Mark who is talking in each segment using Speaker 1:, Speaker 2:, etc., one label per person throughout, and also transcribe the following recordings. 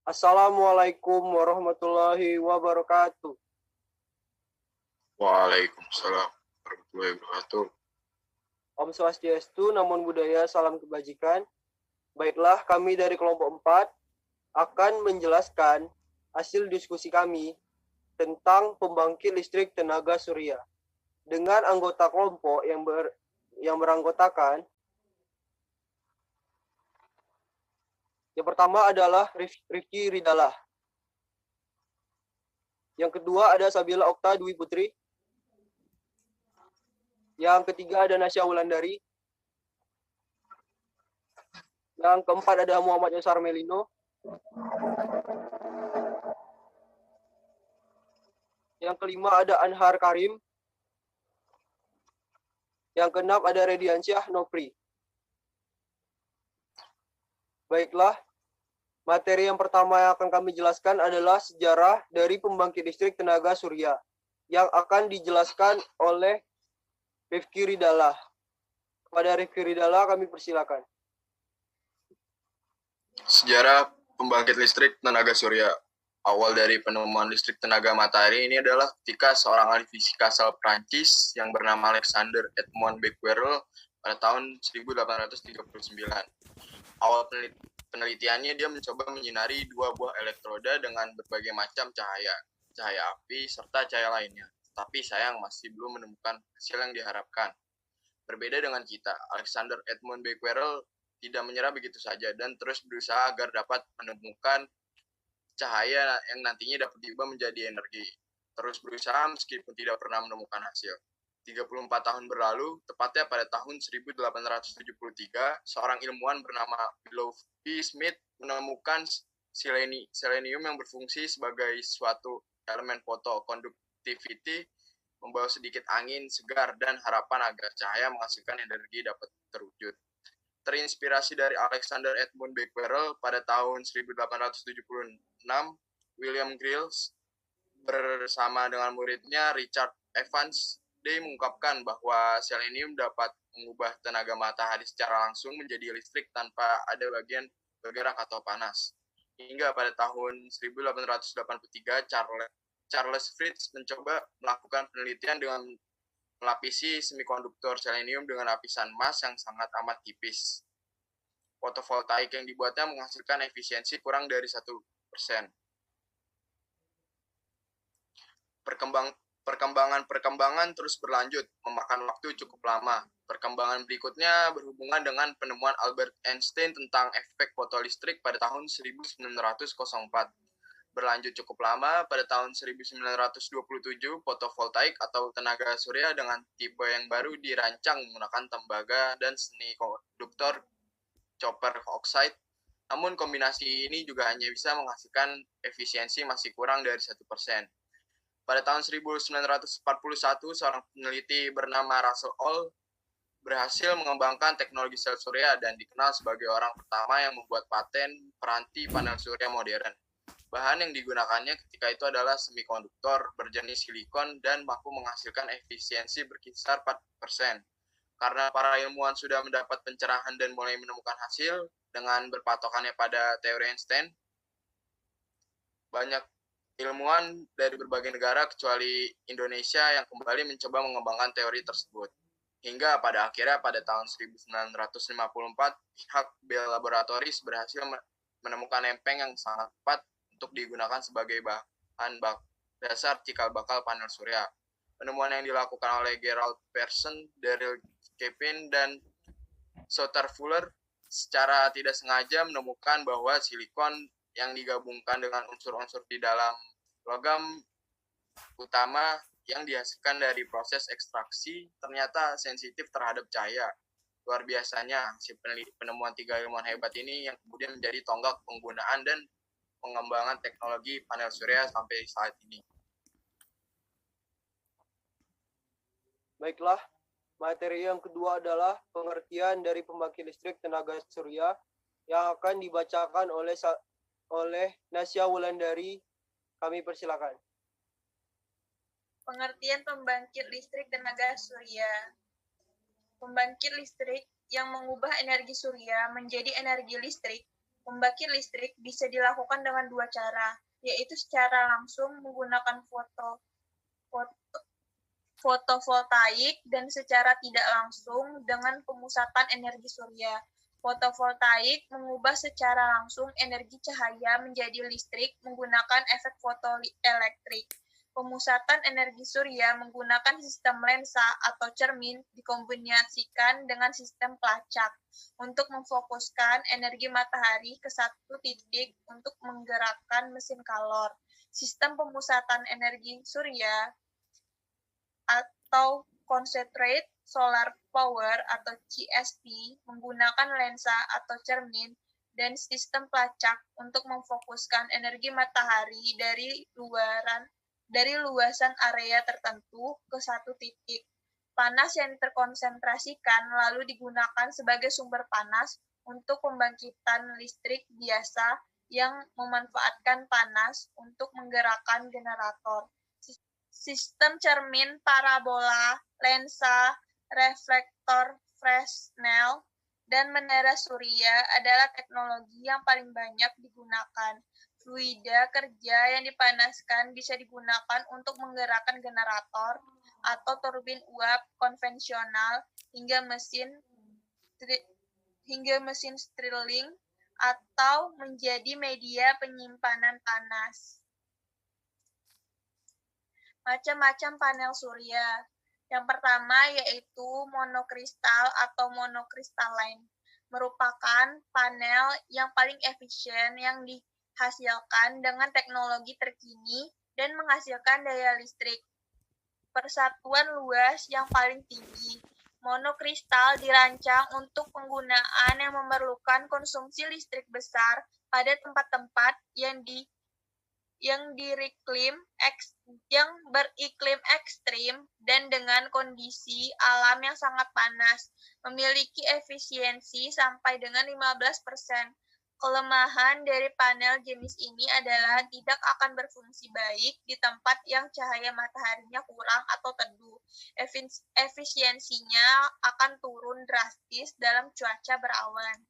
Speaker 1: Assalamualaikum warahmatullahi wabarakatuh.
Speaker 2: Waalaikumsalam warahmatullahi wabarakatuh.
Speaker 1: Om Swastiastu, Namo Buddhaya, salam kebajikan. Baiklah, kami dari kelompok 4 akan menjelaskan hasil diskusi kami tentang pembangkit listrik tenaga surya dengan anggota kelompok yang beranggotakan. Yang pertama adalah Rifki Ridalah. Yang kedua ada Sabila Okta Dwi Putri. Yang ketiga ada Nasya Wulandari. Yang keempat ada Muhammad Yosar Melino. Yang kelima ada Anhar Karim. Yang keenam ada Rediansyah Nopri. Baiklah, materi yang pertama yang akan kami jelaskan adalah sejarah dari pembangkit listrik tenaga surya yang akan dijelaskan oleh Rifki Ridalah. Kepada Rifki Ridalah kami persilakan.
Speaker 2: Sejarah pembangkit listrik tenaga surya. Awal dari penemuan listrik tenaga matahari ini adalah ketika seorang ahli fisika asal Prancis yang bernama Alexander Edmond Becquerel pada tahun 1839. Awal penelitiannya dia mencoba menyinari dua buah elektroda dengan berbagai macam cahaya api serta cahaya lainnya. Tapi sayang masih belum menemukan hasil yang diharapkan. Berbeda dengan kita, Alexander Edmond Becquerel tidak menyerah begitu saja dan terus berusaha agar dapat menemukan cahaya yang nantinya dapat diubah menjadi energi. Terus berusaha meskipun tidak pernah menemukan hasil. 34 tahun berlalu, tepatnya pada tahun 1873, seorang ilmuwan bernama Willoughby Smith menemukan selenium yang berfungsi sebagai suatu elemen photoconduktivity, membawa sedikit angin segar dan harapan agar cahaya menghasilkan energi dapat terwujud. Terinspirasi dari Alexander Edmund Becquerel pada tahun 1876, William Grills bersama dengan muridnya Richard Evans mengungkapkan bahwa selenium dapat mengubah tenaga matahari secara langsung menjadi listrik tanpa ada bagian bergerak atau panas. Hingga pada tahun 1883, Charles Fritz mencoba melakukan penelitian dengan melapisi semikonduktor selenium dengan lapisan emas yang sangat amat tipis. Fotovoltaik yang dibuatnya menghasilkan efisiensi kurang dari 1%. Perkembangan terus berlanjut, memakan waktu cukup lama. Perkembangan berikutnya berhubungan dengan penemuan Albert Einstein tentang efek fotolistrik pada tahun 1904. Berlanjut cukup lama, pada tahun 1927, fotovoltaik atau tenaga surya dengan tipe yang baru dirancang menggunakan tembaga dan semikonduktor copper oxide. Namun kombinasi ini juga hanya bisa menghasilkan efisiensi masih kurang dari 1%. Pada tahun 1941, seorang peneliti bernama Russell All berhasil mengembangkan teknologi sel surya dan dikenal sebagai orang pertama yang membuat paten peranti panel surya modern. Bahan yang digunakannya ketika itu adalah semikonduktor berjenis silikon dan mampu menghasilkan efisiensi berkisar 4%. Karena para ilmuwan sudah mendapat pencerahan dan mulai menemukan hasil dengan berpatokannya pada teori Einstein, banyak ilmuwan dari berbagai negara kecuali Indonesia yang kembali mencoba mengembangkan teori tersebut. Hingga pada akhirnya pada tahun 1954, pihak Bell Laboratories berhasil menemukan lempeng yang sangat tepat untuk digunakan sebagai bahan dasar cikal bakal panel surya. Penemuan yang dilakukan oleh Gerald Pearson, Daryl Chapin, dan Souter Fuller secara tidak sengaja menemukan bahwa silikon yang digabungkan dengan unsur-unsur di dalam logam utama yang dihasilkan dari proses ekstraksi ternyata sensitif terhadap cahaya. Luar biasanya hasil penemuan 3 ilmuwan hebat ini yang kemudian menjadi tonggak penggunaan dan pengembangan teknologi panel surya sampai saat ini.
Speaker 1: Baiklah, materi yang kedua adalah pengertian dari pembangkit listrik tenaga surya yang akan dibacakan oleh Nasya Wulandari. Kami persilakan.
Speaker 3: Pengertian pembangkit listrik tenaga surya. Pembangkit listrik yang mengubah energi surya menjadi energi listrik Pembangkit listrik bisa dilakukan dengan dua cara, yaitu secara langsung menggunakan fotovoltaik dan secara tidak langsung dengan pemusatan energi surya. Fotovoltaik mengubah secara langsung energi cahaya menjadi listrik menggunakan efek fotoelektrik. Pemusatan energi surya menggunakan sistem lensa atau cermin dikombinasikan dengan sistem pelacak untuk memfokuskan energi matahari ke satu titik untuk menggerakkan mesin kalor. Sistem pemusatan energi surya atau Concentrate Solar Power atau CSP menggunakan lensa atau cermin dan sistem pelacak untuk memfokuskan energi matahari dari luasan area tertentu ke satu titik. Panas yang terkonsentrasikan lalu digunakan sebagai sumber panas untuk pembangkitan listrik biasa yang memanfaatkan panas untuk menggerakkan generator. Sistem cermin parabola, lensa, reflektor Fresnel, dan menara surya adalah teknologi yang paling banyak digunakan. Fluida kerja yang dipanaskan bisa digunakan untuk menggerakkan generator atau turbin uap konvensional hingga mesin Stirling atau menjadi media penyimpanan panas. Macam-macam panel surya. Yang pertama yaitu monokristal atau monokristalain, merupakan panel yang paling efisien yang dihasilkan dengan teknologi terkini dan menghasilkan daya listrik persatuan luas yang paling tinggi. Monokristal dirancang untuk penggunaan yang memerlukan konsumsi listrik besar pada tempat-tempat yang beriklim ekstrim dan dengan kondisi alam yang sangat panas, memiliki efisiensi sampai dengan 15%. Kelemahan dari panel jenis ini adalah tidak akan berfungsi baik di tempat yang cahaya mataharinya kurang atau teduh. Efisiensinya akan turun drastis dalam cuaca berawan.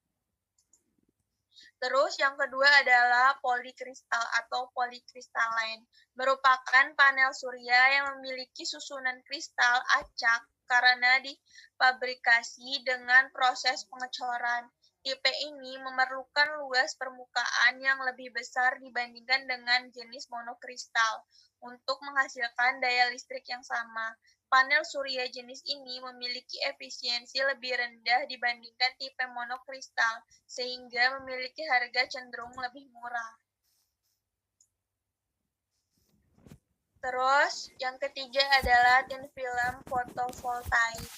Speaker 3: Terus yang kedua adalah polikristal atau polikristalain, merupakan panel surya yang memiliki susunan kristal acak karena difabrikasi dengan proses pengecoran. Tipe ini memerlukan luas permukaan yang lebih besar dibandingkan dengan jenis monokristal untuk menghasilkan daya listrik yang sama. Panel surya jenis ini memiliki efisiensi lebih rendah dibandingkan tipe monokristal, sehingga memiliki harga cenderung lebih murah. Terus, yang ketiga adalah thin film fotovoltaik.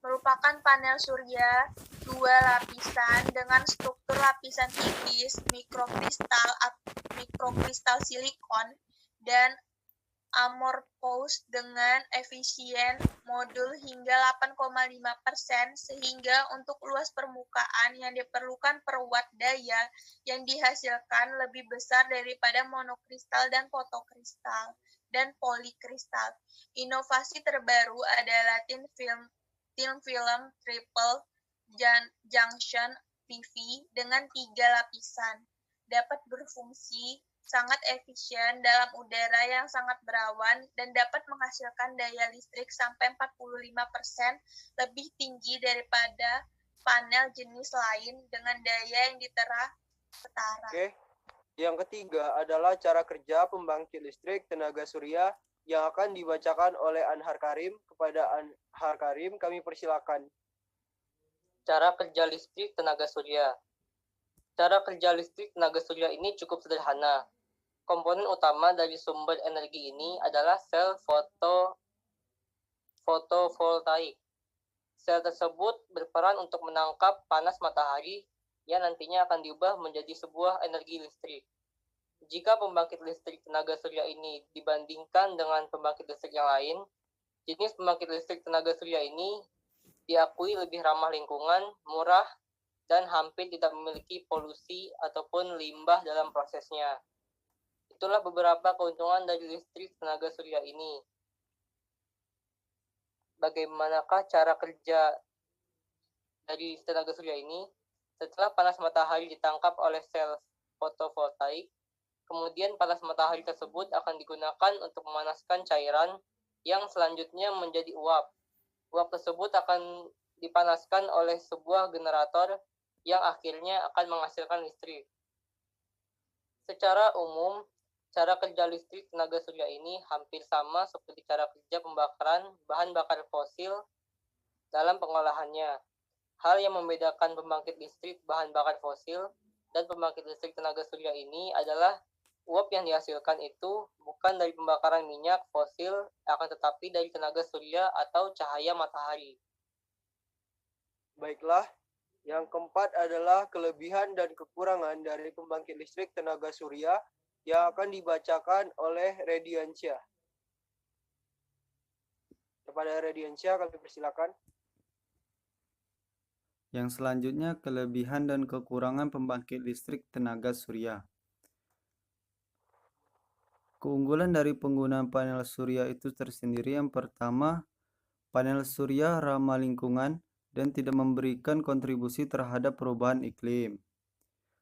Speaker 3: Merupakan panel surya dua lapisan dengan struktur lapisan tipis mikrokristal silikon dan amorphous dengan efisien modul hingga 8,5% sehingga untuk luas permukaan yang diperlukan per watt daya yang dihasilkan lebih besar daripada monokristal dan fotokristal dan polikristal. Inovasi terbaru adalah thin film triple junction PV dengan 3 lapisan. Dapat berfungsi sangat efisien dalam udara yang sangat berawan dan dapat menghasilkan daya listrik sampai 45% lebih tinggi daripada panel jenis lain dengan daya yang setara.
Speaker 1: Oke. Yang ketiga adalah cara kerja pembangkit listrik tenaga surya yang akan dibacakan oleh Anhar Karim. Kepada Anhar Karim, kami persilakan.
Speaker 4: Cara kerja listrik tenaga surya. Cara kerja listrik tenaga surya ini cukup sederhana. Komponen utama dari sumber energi ini adalah sel fotovoltaik. Sel tersebut berperan untuk menangkap panas matahari yang nantinya akan diubah menjadi sebuah energi listrik. Jika pembangkit listrik tenaga surya ini dibandingkan dengan pembangkit listrik yang lain, jenis pembangkit listrik tenaga surya ini diakui lebih ramah lingkungan, murah, dan hampir tidak memiliki polusi ataupun limbah dalam prosesnya. Itulah beberapa keuntungan dari listrik tenaga surya ini. Bagaimanakah cara kerja dari tenaga surya ini? Setelah panas matahari ditangkap oleh sel fotovoltaik, kemudian panas matahari tersebut akan digunakan untuk memanaskan cairan yang selanjutnya menjadi uap. Uap tersebut akan dipanaskan oleh sebuah generator yang akhirnya akan menghasilkan listrik. Secara umum, cara kerja listrik tenaga surya ini hampir sama seperti cara kerja pembakaran bahan bakar fosil dalam pengolahannya. Hal yang membedakan pembangkit listrik bahan bakar fosil dan pembangkit listrik tenaga surya ini adalah uap yang dihasilkan itu bukan dari pembakaran minyak fosil, akan tetapi dari tenaga surya atau cahaya matahari.
Speaker 1: Baiklah, yang keempat adalah kelebihan dan kekurangan dari pembangkit listrik tenaga surya yang akan dibacakan oleh Radiansyah. Kepada Radiansyah kami persilakan.
Speaker 5: Yang selanjutnya, kelebihan dan kekurangan pembangkit listrik tenaga surya. Keunggulan dari penggunaan panel surya itu tersendiri. Yang pertama, panel surya ramah lingkungan dan tidak memberikan kontribusi terhadap perubahan iklim,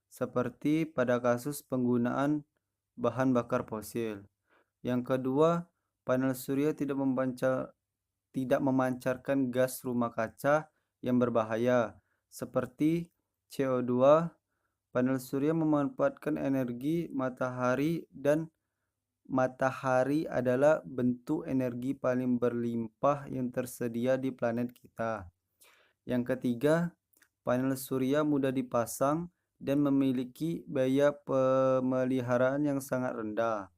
Speaker 5: seperti pada kasus penggunaan bahan bakar fosil. Yang kedua, panel surya tidak memancarkan gas rumah kaca yang berbahaya, seperti CO2. Panel surya memanfaatkan energi matahari dan matahari adalah bentuk energi paling berlimpah yang tersedia di planet kita. Yang ketiga, panel surya mudah dipasang dan memiliki biaya pemeliharaan yang sangat rendah.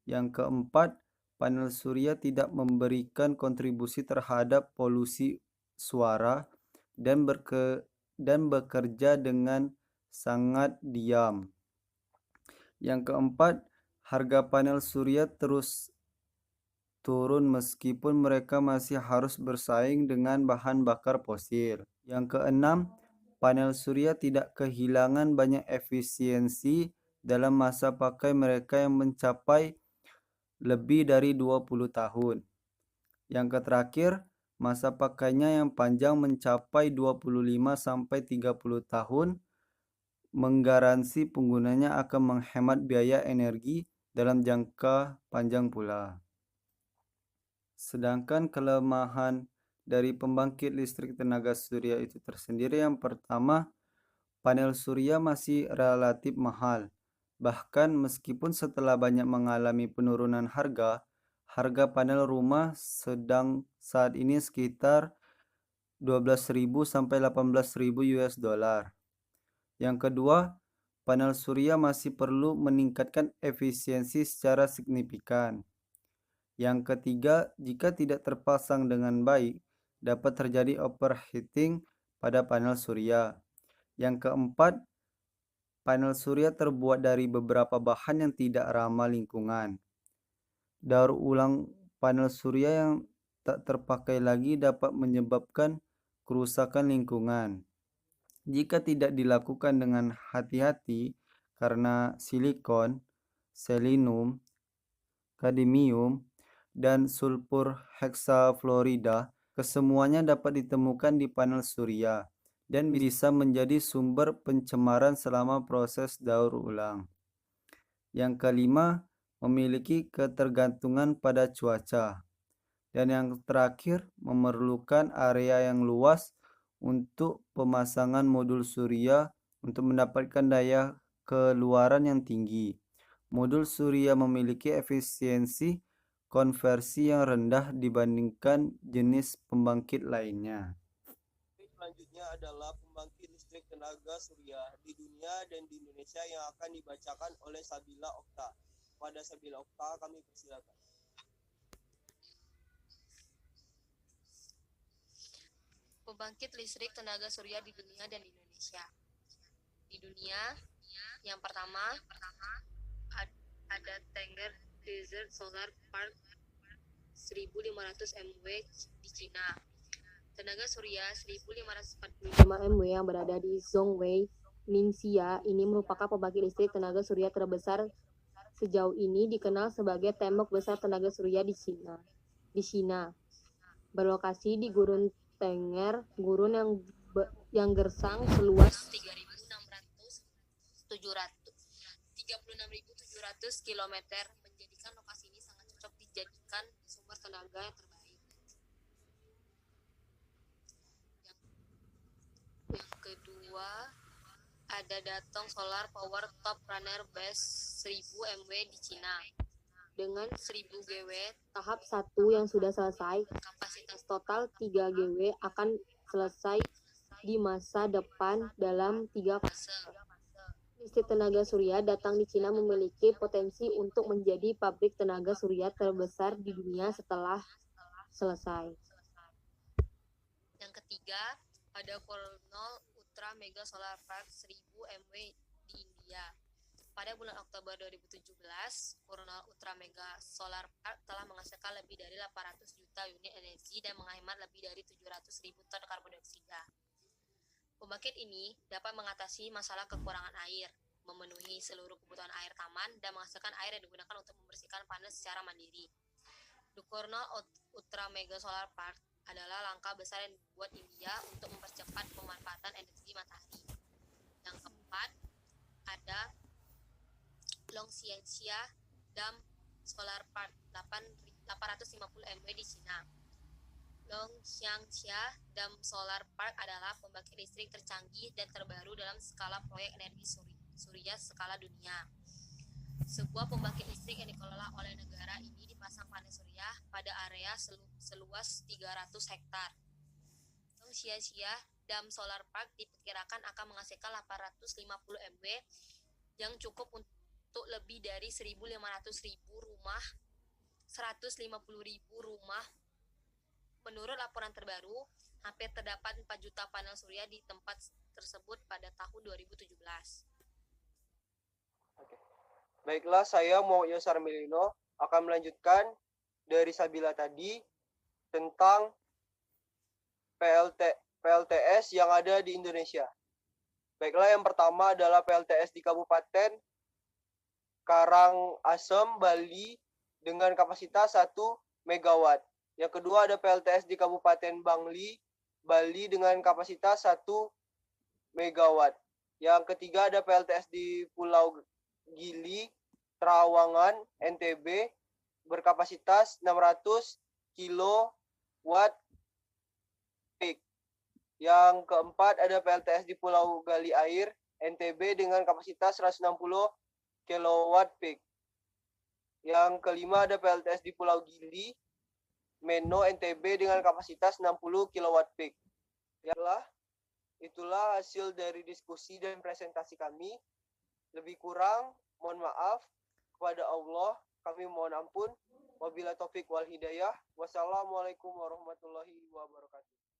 Speaker 5: Yang keempat, panel surya tidak memberikan kontribusi terhadap polusi suara dan bekerja dengan sangat diam. Yang keempat, harga panel surya terus turun meskipun mereka masih harus bersaing dengan bahan bakar fosil. Yang keenam, panel surya tidak kehilangan banyak efisiensi dalam masa pakai mereka yang mencapai lebih dari 20 tahun. Yang terakhir, masa pakainya yang panjang mencapai 25-30 tahun menggaransi penggunanya akan menghemat biaya energi dalam jangka panjang pula. Sedangkan kelemahan dari pembangkit listrik tenaga surya itu tersendiri. Yang pertama, panel surya masih relatif mahal. Bahkan meskipun setelah banyak mengalami penurunan harga panel rumah sedang saat ini sekitar 12.000 sampai 18.000 US dollar. Yang kedua, panel surya masih perlu meningkatkan efisiensi secara signifikan. Yang ketiga, jika tidak terpasang dengan baik, dapat terjadi overheating pada panel surya. Yang keempat, panel surya terbuat dari beberapa bahan yang tidak ramah lingkungan. Daur ulang panel surya yang tak terpakai lagi dapat menyebabkan kerusakan lingkungan. Jika tidak dilakukan dengan hati-hati karena silikon, selenium, kadmium, dan sulfur heksafluorida, kesemuanya dapat ditemukan di panel surya dan bisa menjadi sumber pencemaran selama proses daur ulang. Yang kelima, memiliki ketergantungan pada cuaca. Dan yang terakhir, memerlukan area yang luas untuk pemasangan modul surya untuk mendapatkan daya keluaran yang tinggi. Modul surya memiliki efisiensi konversi yang rendah dibandingkan jenis pembangkit lainnya.
Speaker 1: Selanjutnya adalah pembangkit listrik tenaga surya di dunia dan di Indonesia yang akan dibacakan oleh Sabila Okta. Pada Sabila Okta kami persilakan.
Speaker 6: Pembangkit listrik tenaga surya di dunia dan di Indonesia. Di dunia, yang pertama ada Tengger Desert Solar Park 1500 MW di Cina. Tenaga surya 1545 MW yang berada di Zhongwei, Ningxia ini merupakan pembangkit listrik tenaga surya terbesar sejauh ini, dikenal sebagai tembok besar tenaga surya di China. Berlokasi di Gurun Tengger, gurun yang yang gersang seluas 36.700 km menjadikan lokasi ini sangat cocok dijadikan sumber tenaga yang terbaik. Yang kedua, ada Datong Solar Power Top Runner Base 1000 MW di Cina. Dengan 1000 GW, tahap 1 yang sudah selesai, kapasitas total 3 GW akan selesai di masa depan dalam 3 fase. Listrik tenaga surya datang di Cina memiliki potensi untuk menjadi pabrik tenaga surya terbesar di dunia setelah selesai. Yang ketiga, ada Cornwall Ultra Mega Solar Park 1000 MW di India. Pada bulan Oktober 2017, Cornwall Ultra Mega Solar Park telah menghasilkan lebih dari 800 juta unit energi dan menghemat lebih dari 700.000 ton karbon dioksida. Pembangkit ini dapat mengatasi masalah kekurangan air, memenuhi seluruh kebutuhan air taman, dan menghasilkan air yang digunakan untuk membersihkan panas secara mandiri. The Cornwall Ultra Mega Solar Park adalah langkah besar yang dibuat India untuk mempercepat pemanfaatan energi matahari. Yang keempat, ada Longxianxia Dam Solar Park 850 MW di Cina. Longxianxia Dam Solar Park adalah pembangkit listrik tercanggih dan terbaru dalam skala proyek energi surya skala dunia. Sebuah pembangkit listrik yang dikelola oleh negara ini dipasang panel surya pada area seluas 300 hektar. Longxianxia Dam Solar Park diperkirakan akan menghasilkan 850 MW yang cukup untuk lebih dari 1.500.000 rumah, 150.000 rumah. Menurut laporan terbaru, hampir terdapat 4 juta panel surya di tempat tersebut pada tahun 2017.
Speaker 1: Baiklah, saya Muhammad Yosar Melino akan melanjutkan dari Sabila tadi tentang PLTS yang ada di Indonesia. Baiklah, yang pertama adalah PLTS di Kabupaten Karangasem, Bali dengan kapasitas 1 MW. Yang kedua ada PLTS di Kabupaten Bangli, Bali dengan kapasitas 1 MW. Yang ketiga ada PLTS di Pulau Gili, Trawangan, NTB berkapasitas 600 kW peak. Yang keempat ada PLTS di Pulau Gali Air, NTB dengan kapasitas 160 kW peak. Yang kelima ada PLTS di Pulau Gili, Meno, NTB dengan kapasitas 60 kW peak. Itulah hasil dari diskusi dan presentasi kami. Lebih kurang, mohon maaf kepada Allah. Kami mohon ampun. Wabillahi taufik wal hidayah. Wassalamualaikum warahmatullahi wabarakatuh.